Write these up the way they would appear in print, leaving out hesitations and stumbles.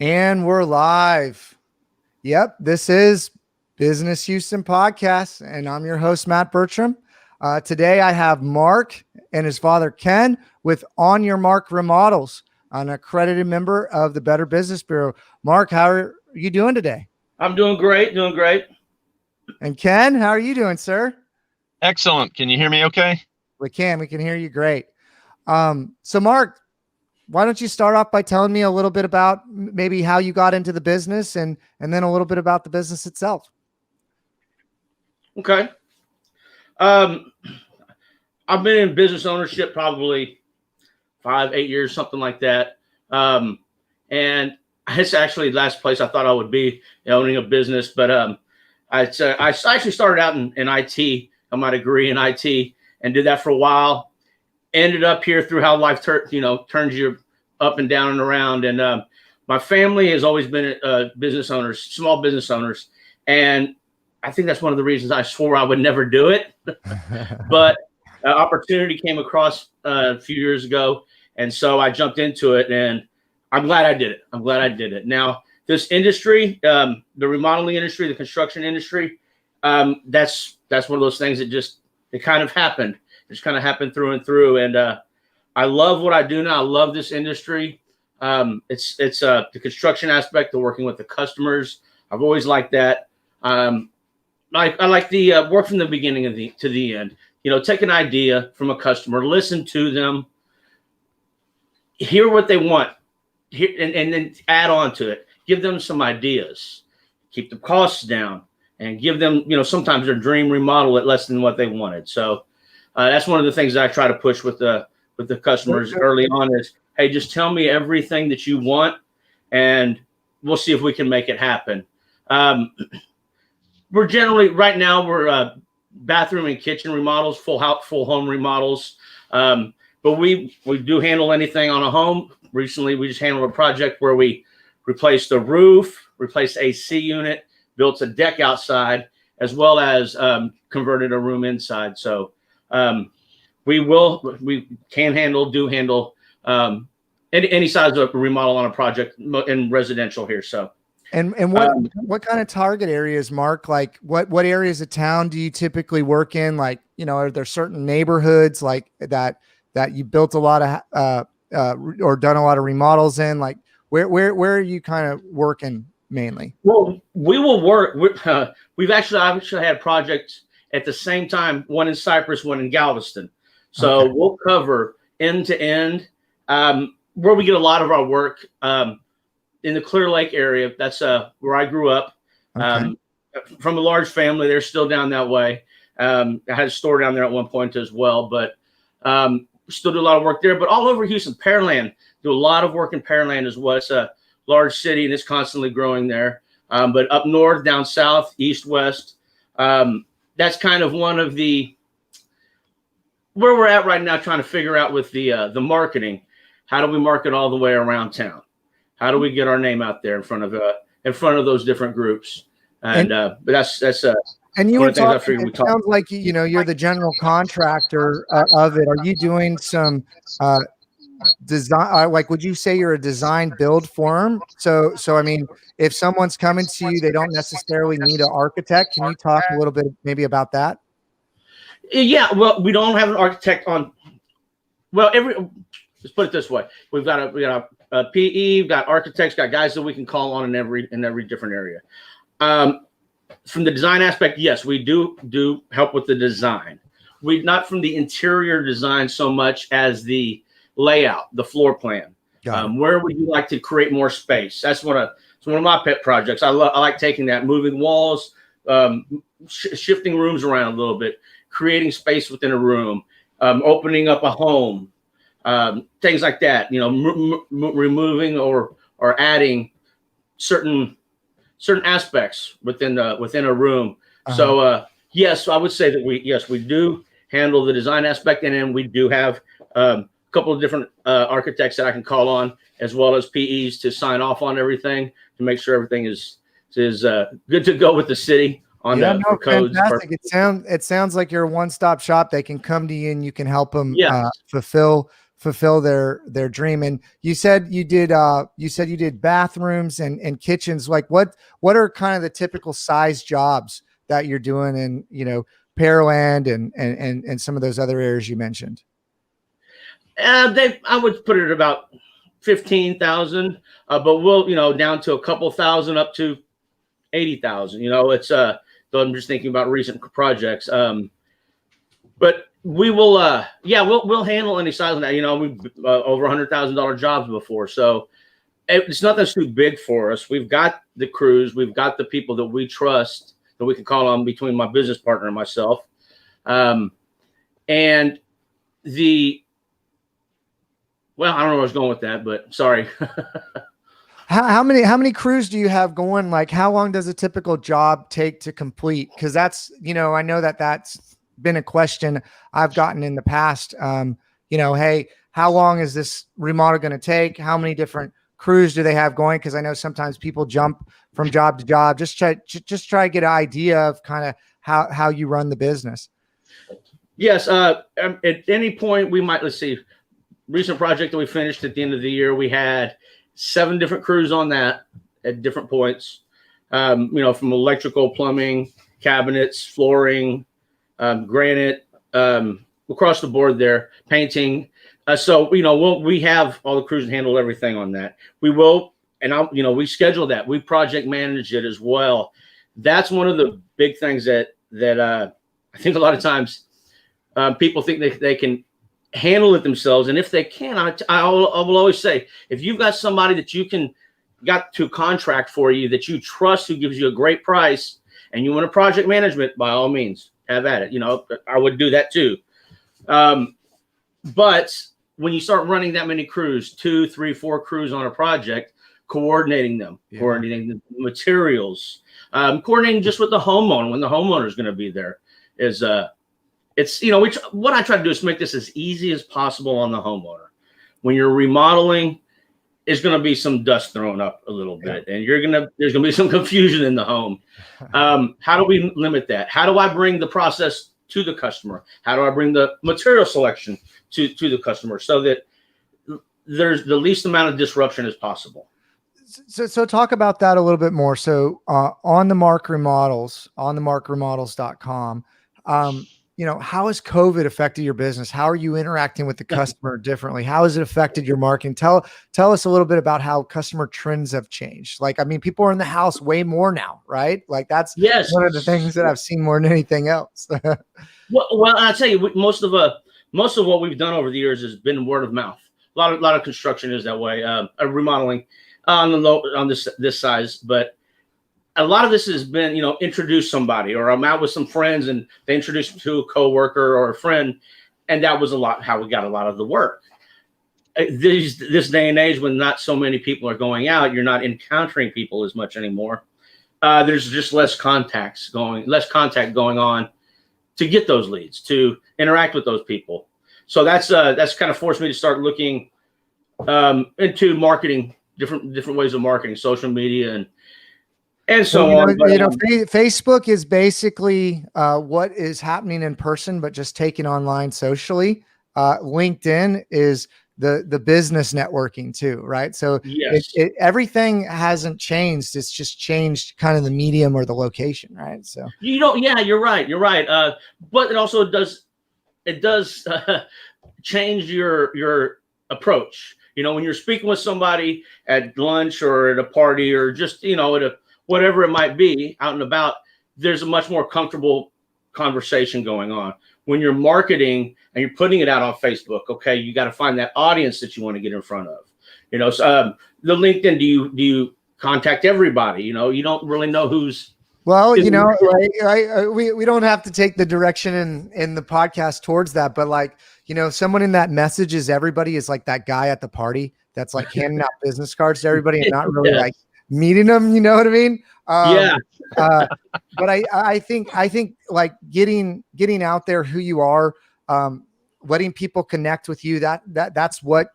And we're live. Yep, this is Business Houston Podcast, and I'm your host, Matt Bertram. Today I have Mark and his father, Ken, with On Your Mark Remodels, an accredited member of the Better Business Bureau. Mark, how are you doing today? I'm doing great, And Ken, how are you doing, sir? Excellent. Can you hear me okay? We can hear you great. So Mark, why don't you start off by telling me a little bit about maybe how you got into the business and then a little bit about the business itself. Okay. I've been in business ownership probably 5-8 years, something like that. And it's actually the last place I thought I would be owning a business. But I actually started out in IT, got my degree in IT, and did that for a while. Ended up here through how life turns you up and down and around. And my family has always been business owners, small business owners. And I think that's one of the reasons I swore I would never do it. But opportunity came across a few years ago. And so I jumped into it, and I'm glad I did it. Now, this industry, the remodeling industry, the construction industry, that's one of those things that it kind of happened. Just kind of happened through and through. And I love what I do now. I love this industry. It's the construction aspect, the working with the customers. I've always liked that. I like the work from the beginning to the end. Take an idea from a customer, listen to them, hear what they want, and then add on to it. Give them some ideas, keep the costs down, and give them, sometimes their dream remodel at less than what they wanted. So that's one of the things that I try to push with the customers early on is, hey, just tell me everything that you want, and we'll see if we can make it happen. We're generally right now we're bathroom and kitchen remodels, full home remodels. But we do handle anything on a home. Recently, we just handled a project where we replaced the roof, replaced AC unit, built a deck outside, as well as converted a room inside. So we can do handle any size of remodel on a project in residential here. So. And what kind of target areas, Mark? Like what areas of town do you typically work in? Like, are there certain neighborhoods like that you built a lot of or done a lot of remodels in? Like where are you kind of working mainly? Well, we will work. I've actually had projects at the same time, one in Cypress, one in Galveston. So okay. We'll cover end to end. Where we get a lot of our work in the Clear Lake area. That's where I grew up. Okay. From a large family, they're still down that way. I had a store down there at one point as well, but still do a lot of work there. But all over Houston, Pearland, do a lot of work in Pearland as well. It's a large city and it's constantly growing there. But up north, down south, east, west, that's kind of one of where we're at right now, trying to figure out with the marketing. How do we market all the way around town? How do we get our name out there in front of those different groups? But that's and you were talking. It sounds like you're the general contractor of it. Are you doing some design? Like, would you say you're a design build firm? So I mean, if someone's coming to you, they don't necessarily need an architect. Can you talk a little bit maybe about that? Yeah. Well, we don't have an architect on. Well, let's put it this way: we got a PE, got architects, got guys that we can call on in every different area. From the design aspect, yes, we do help with the design. We not from the interior design so much as the layout, the floor plan. Where would you like to create more space? That's one of my pet projects. I like taking that, moving walls, shifting rooms around a little bit, creating space within a room, opening up a home. Things like that, removing or adding certain aspects within a room. Uh-huh. So yes, I would say that we do handle the design aspect, and then we do have a couple of different architects that I can call on, as well as PEs to sign off on everything to make sure everything is good to go with the city. For codes. Fantastic. It sounds like you're a one-stop shop. They can come to you and you can help them yes. fulfill fulfill their dream. And you said you did bathrooms and kitchens. Like what are kind of the typical size jobs that you're doing in, Pearland and some of those other areas you mentioned? I would put it at about 15,000, but we'll, down to a couple thousand up to 80,000. It's so I'm just thinking about recent projects. But we will, we'll handle any size of that. We've over $100,000 jobs before, so it's nothing that's too big for us. We've got the crews, we've got the people that we trust that we can call on between my business partner and myself, and well, I don't know where I was going with that, but sorry. How many crews do you have going? Like, how long does a typical job take to complete? Because that's, I know that's been a question I've gotten in the past. Hey, how long is this remodel going to take? How many different crews do they have going? Because I know sometimes people jump from job to job. Just try to get an idea of kind of how you run the business. Yes. At any point we might, let's see, recent project that we finished at the end of the year, we had 7 different crews on that at different points. From electrical, plumbing, cabinets, flooring, granite, across the board there, painting. So we have all the crews to handle everything on that. We will, and we schedule that. We project manage it as well. That's one of the big things that I think a lot of times people think they can handle it themselves, and if they can, I will always say, if you've got somebody that you can got to contract for you that you trust, who gives you a great price, and you want a project management, by all means, have at it. I would do that too. But when you start running that many crews, 2, 3, 4 crews on a project, coordinating them, coordinating the materials, coordinating just with the homeowner when the homeowner is going to be there is what I try to do is make this as easy as possible on the homeowner. When you're remodeling, there's going to be some dust thrown up a little bit, and there's going to be some confusion in the home. How do we limit that? How do I bring the process to the customer? How do I bring the material selection to the customer so that there's the least amount of disruption as possible? So talk about that a little bit more. So on the Mark Remodels, on the markremodels.com, how has COVID affected your business? How are you interacting with the customer differently? How has it affected your marketing? Tell us a little bit about how customer trends have changed. Like, people are in the house way more now, right? Like that's one of the things that I've seen more than anything else. well, I'll tell you, most of what we've done over the years has been word of mouth. A lot of construction is that way. Remodeling on this size, but a lot of this has been, introduce somebody, or I'm out with some friends and they introduce me to a coworker or a friend. And that was how we got a lot of the work. This day and age, when not so many people are going out, you're not encountering people as much anymore. There's just less contact going on to get those leads, to interact with those people. So that's kind of forced me to start looking into marketing, different ways of marketing, social media and so on. Facebook is basically what is happening in person, but just taken online socially. LinkedIn is the business networking too, right? So everything hasn't changed. It's just changed kind of the medium or the location, right? So you're right. But it also does change your approach. When you're speaking with somebody at lunch or at a party or just at a whatever it might be, out and about, there's a much more comfortable conversation going on. When you're marketing and you're putting it out on Facebook, okay, you got to find that audience that you want to get in front of. The LinkedIn, do you contact everybody? You don't really know who's. Well, we don't have to take the direction in the podcast towards that, but someone in that messages everybody is like that guy at the party that's like handing out business cards to everybody and not really like meeting them, you know what I mean? But I think like getting out there who you are, letting people connect with you, that's what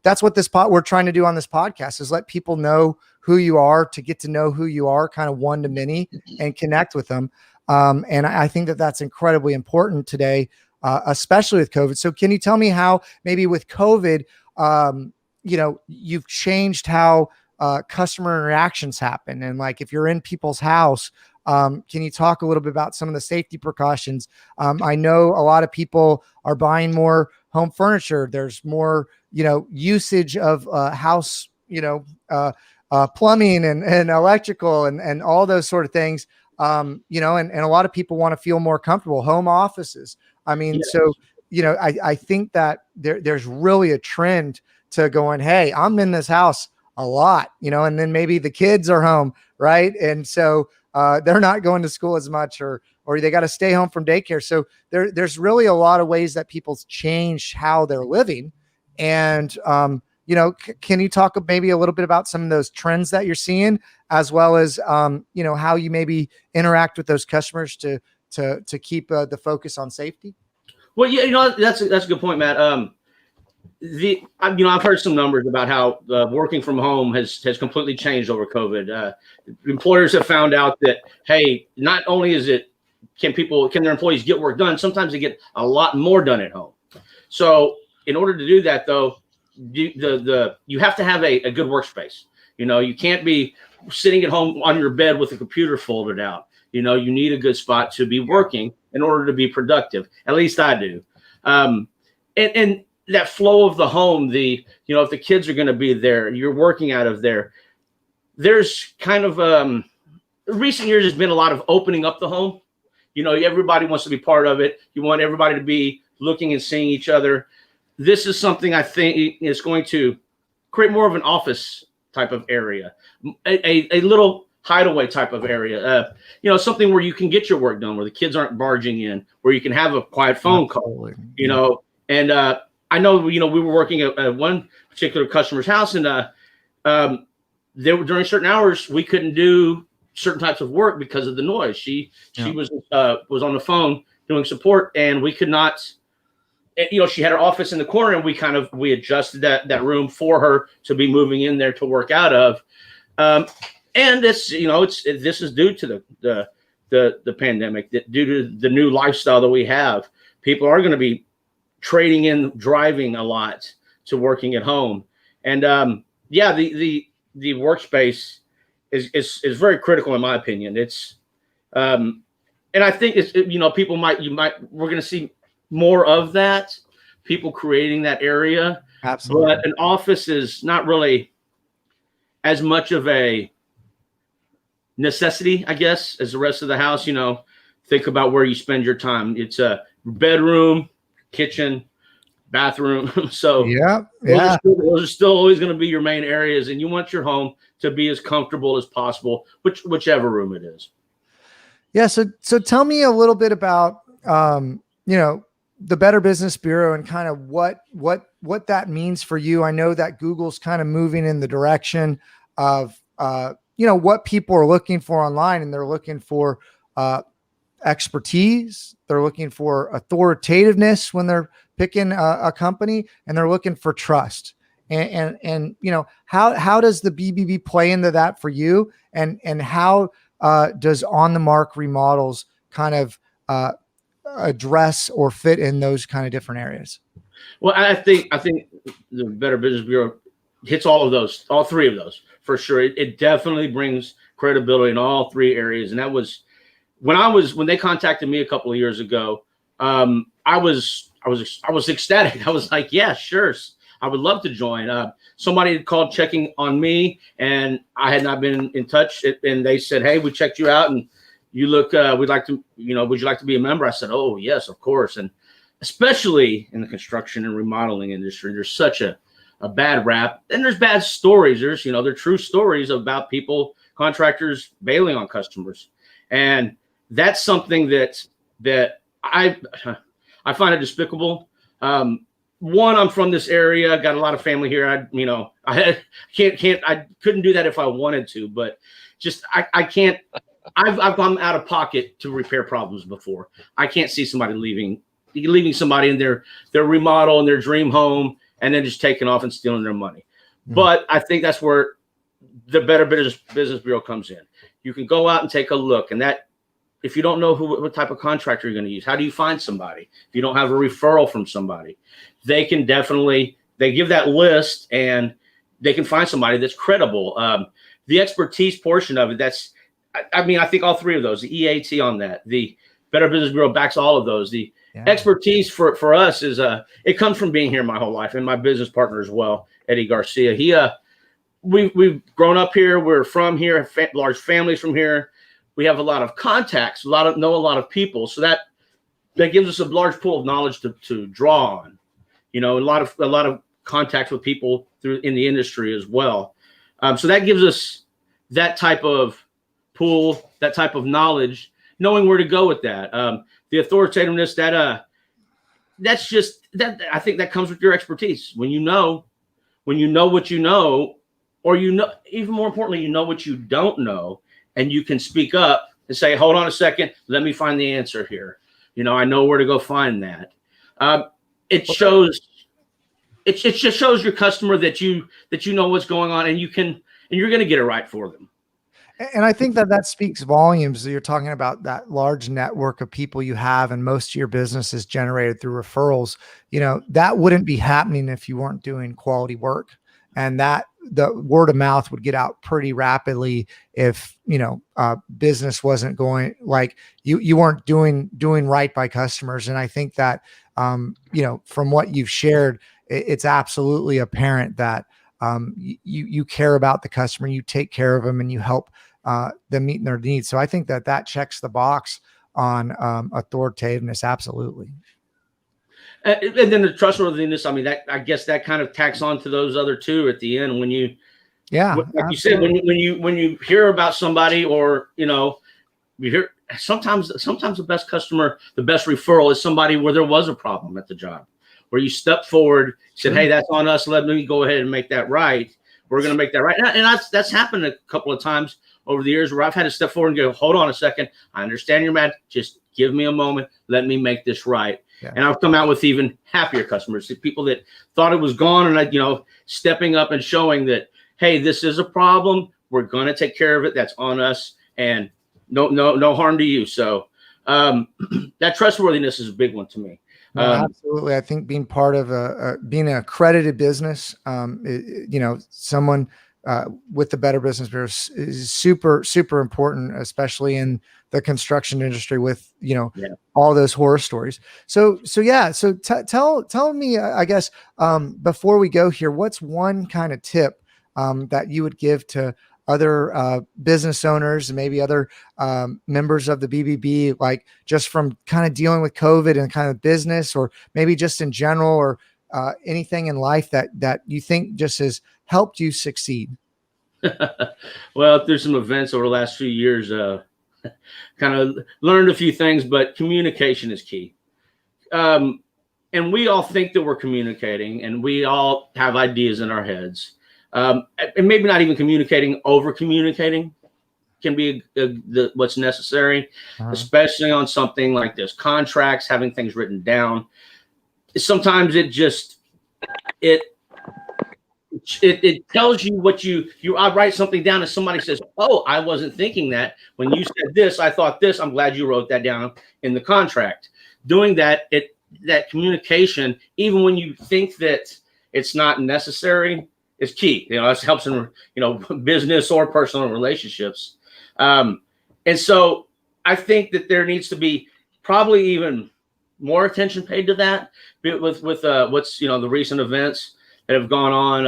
that's what we're trying to do on this podcast, is let people know who you are, to get to know who you are kind of one to many and connect with them. And I think that that's incredibly important today. especially with COVID. So can you tell me how maybe with COVID, you've changed how customer interactions happen? And like, if you're in people's house, can you talk a little bit about some of the safety precautions? I know a lot of people are buying more home furniture. There's more, usage of house, plumbing and electrical and all those sort of things. And a lot of people want to feel more comfortable. Home offices. I mean, Yes. so, I think that there's really a trend to going, hey, I'm in this house a lot, and then maybe the kids are home, right? And so they're not going to school as much, or they got to stay home from daycare. So there's really a lot of ways that people's changed how they're living. And can you talk maybe a little bit about some of those trends that you're seeing, as well as how you maybe interact with those customers to keep the focus on safety? Well, yeah, that's a good point, Matt. I've heard some numbers about how working from home has completely changed over COVID. Employers have found out that, hey, not only can their employees get work done, sometimes they get a lot more done at home. So in order to do that, though, you have to have a good workspace. You can't be sitting at home on your bed with a computer folded out. You need a good spot to be working in order to be productive. At least I do. And that flow of the home, if the kids are going to be there, you're working out of there. There's kind of recent years, there's been a lot of opening up the home. Everybody wants to be part of it. You want everybody to be looking and seeing each other. This is something I think is going to create more of an office type of area, a little hideaway type of area, something where you can get your work done, where the kids aren't barging in, where you can have a quiet phone call, and I know, we were working at one particular customer's house, and there were, during certain hours, we couldn't do certain types of work because of the noise. She was on the phone doing support, and we could not, she had her office in the corner, and we adjusted that room for her to be moving in there to work out of. And this, this is due to the pandemic, that due to the new lifestyle that we have. People are going to be trading in driving a lot to working at home. And the workspace is very critical, in my opinion. It's and I think it's, people we're going to see more of that, people creating that area. Absolutely. But an office is not really as much of a necessity, I guess, as the rest of the house. Think about where you spend your time. It's a bedroom, kitchen, bathroom. So those are still always going to be your main areas, and you want your home to be as comfortable as possible, whichever room it is. Yeah. So tell me a little bit about, the Better Business Bureau and kind of what that means for you. I know that Google's kind of moving in the direction of, what people are looking for online, and they're looking for expertise. They're looking for authoritativeness when they're picking a company, and they're looking for trust. And how does the BBB play into that for you? And how does On the Mark Remodels kind of address or fit in those kind of different areas? Well, I think the Better Business Bureau hits all three of those for sure. It definitely brings credibility in all three areas. And that was when they contacted me a couple of years ago. I was ecstatic. I was like, yeah, sure, I would love to join. Somebody had called checking on me, and I had not been in touch. And they said, hey, we checked you out, and you look, would you like to be a member? I said, oh, yes, of course. And especially in the construction and remodeling industry, there's such a bad rap, and there's bad stories. They're true stories about people, contractors bailing on customers. And that's something that I find it despicable. One, I'm from this area. I got a lot of family here. I couldn't do that if I wanted to, but just, I can't, I've gone out of pocket to repair problems before. I can't see somebody leaving somebody in their remodel and their dream home, and then just taking off and stealing their money. Mm-hmm. But I think that's where the Better Business Bureau comes in. You can go out and take a look, and that if you don't know what type of contractor you're going to use, how do you find somebody? If you don't have a referral from somebody, they can definitely, they give that list and they can find somebody that's credible. The expertise portion of it, I think all three of those, the EAT on that, the Better Business Bureau backs all of those. The expertise for us is, it comes from being here my whole life, and my business partner as well, Eddie Garcia. We've grown up here. We're from here, large families from here. We have a lot of contacts, know a lot of people. So that gives us a large pool of knowledge to draw on, a lot of contacts with people in the industry as well. So that gives us that type of pool, that type of knowledge, knowing where to go with that. The authoritativeness that's just that. I think that comes with your expertise. When you know what you know, or even more importantly, you know what you don't know, and you can speak up and say, hold on a second, let me find the answer here. I know where to go find that. It just shows your customer that you know what's going on, and you're going to get it right for them. And I think that speaks volumes. You're talking about that large network of people you have, and most of your business is generated through referrals. That wouldn't be happening if you weren't doing quality work, and that the word of mouth would get out pretty rapidly if, business wasn't going, like you weren't doing right by customers. And I think that, from what you've shared, it's absolutely apparent that, you care about the customer, you take care of them, and you help them meet their needs. So I think that checks the box on authoritativeness. Absolutely. And then the trustworthiness. I mean, I guess that kind of tacks on to those other two at the end. When you, like you said, when you hear about somebody, or you hear sometimes the best customer, the best referral is somebody where there was a problem at the job, where you stepped forward, said, hey, that's on us. Let me go ahead and make that right. We're going to make that right. And that's happened a couple of times over the years where I've had to step forward and go, hold on a second. I understand you're mad. Just give me a moment. Let me make this right. Yeah. And I've come out with even happier customers, people that thought it was gone, and stepping up and showing that, hey, this is a problem. We're going to take care of it. That's on us, and no harm to you. So that trustworthiness is a big one to me. No, absolutely. I think being part of being an accredited business, someone with the Better Business Bureau is super, super important, especially in the construction industry with, all those horror stories. So tell me, I guess, before we go here, what's one kind of tip that you would give to other business owners and maybe other members of the BBB, like just from kind of dealing with COVID and kind of business, or maybe just in general, or anything in life that you think just has helped you succeed? Well, through some events over the last few years, kind of learned a few things, but communication is key. And we all think that we're communicating, and we all have ideas in our heads. And maybe not even communicating, over communicating can be what's necessary, especially on something like this, contracts, having things written down. Sometimes it tells you what I write something down and somebody says, oh, I wasn't thinking that. When you said this, I thought this. I'm glad you wrote that down in the contract. Doing that, that communication, even when you think that it's not necessary, is key. This helps in, business or personal relationships. And so I think that there needs to be probably even more attention paid to that with what's, the recent events that have gone on.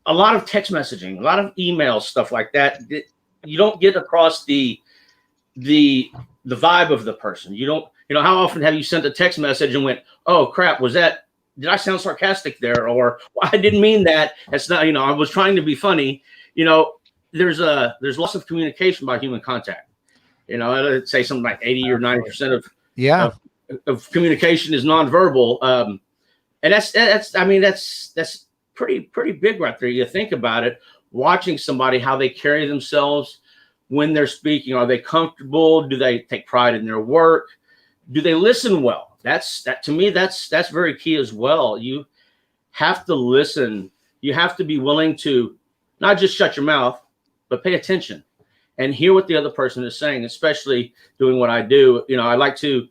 A lot of text messaging, a lot of emails, stuff like that. You don't get across the vibe of the person. You don't, how often have you sent a text message and went, oh crap, did I sound sarcastic there? Or well, I didn't mean that. That's not, I was trying to be funny. There's lots of communication by human contact. I'd say something like 80 or 90% of communication is nonverbal. And that's pretty big right there. You think about it, watching somebody, how they carry themselves when they're speaking. Are they comfortable? Do they take pride in their work? Do they listen well? To me, that's very key as well. You have to listen. You have to be willing to not just shut your mouth, but pay attention. and hear what the other person is saying, especially doing what I do. I like to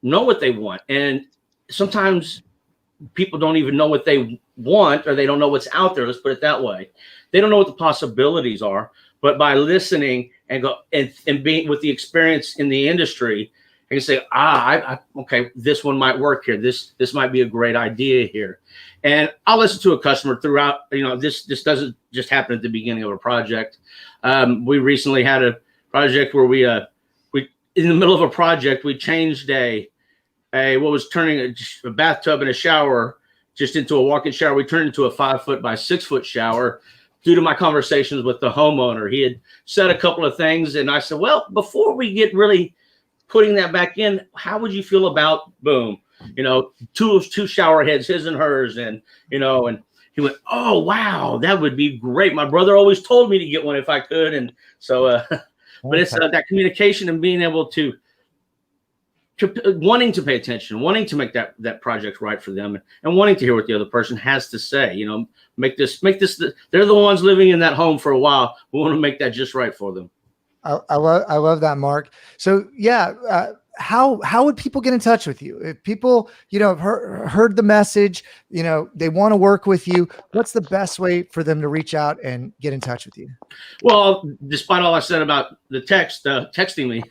know what they want. And sometimes people don't even know what they want, or they don't know what's out there. Let's put it that way. They don't know what the possibilities are, but by listening and being with the experience in the industry, I can say, okay, this one might work here. This might be a great idea here. And I'll listen to a customer throughout. This doesn't just happen at the beginning of a project. We recently had a project where we in the middle of a project, we changed what was turning a bathtub and a shower just into a walk-in shower. We turned into a 5-foot by 6-foot shower due to my conversations with the homeowner. He had said a couple of things, and I said, well, before we get really putting that back in, how would you feel about boom? Two shower heads, his and hers, and and he went, oh wow, that would be great. My brother always told me to get one if I could, and so. But it's that communication and being able to wanting to pay attention, wanting to make that project right for them, and wanting to hear what the other person has to say. Make this. They're the ones living in that home for a while. We want to make that just right for them. I love that, Mark. So yeah, how would people get in touch with you if people have heard the message, they want to work with you? What's the best way for them to reach out and get in touch with you? Well, despite all I said about the texting me,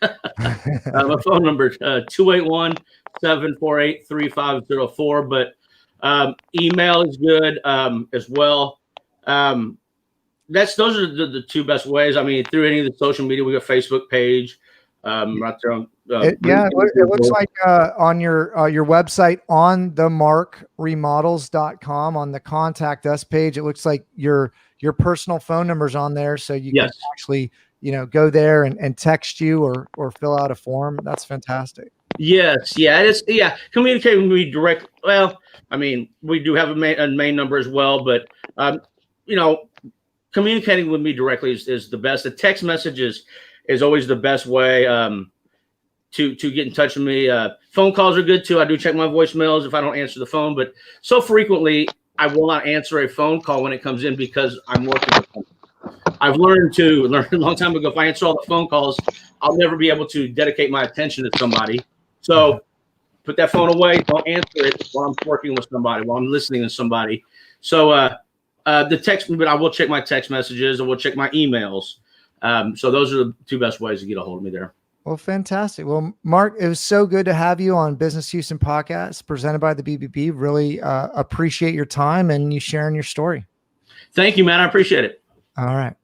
my phone number 281-748-3504, but email is good as well. Those are the two best ways. I mean, through any of the social media, we got a Facebook page right there on. It looks like on your website, on the markremodels.com, on the contact us page, it looks like your personal phone number's on there, so you can actually go there and text you or fill out a form. That's fantastic. Yes, communicate with me direct. Well, I mean, we do have a main number as well, but communicating with me directly is the best. The text message is always the best way to get in touch with me. Phone calls are good too. I do check my voicemails if I don't answer the phone, but so frequently I will not answer a phone call when it comes in because I'm working with them. I've learned a long time ago, if I answer all the phone calls, I'll never be able to dedicate my attention to somebody. So put that phone away. Don't answer it while I'm working with somebody, while I'm listening to somebody. So the text, but I will check my text messages. I will check my emails. So those are the two best ways to get a hold of me there. Well, fantastic. Well, Mark, it was so good to have you on Business Houston Podcast presented by the BBB. Really appreciate your time and you sharing your story. Thank you, man. I appreciate it. All right.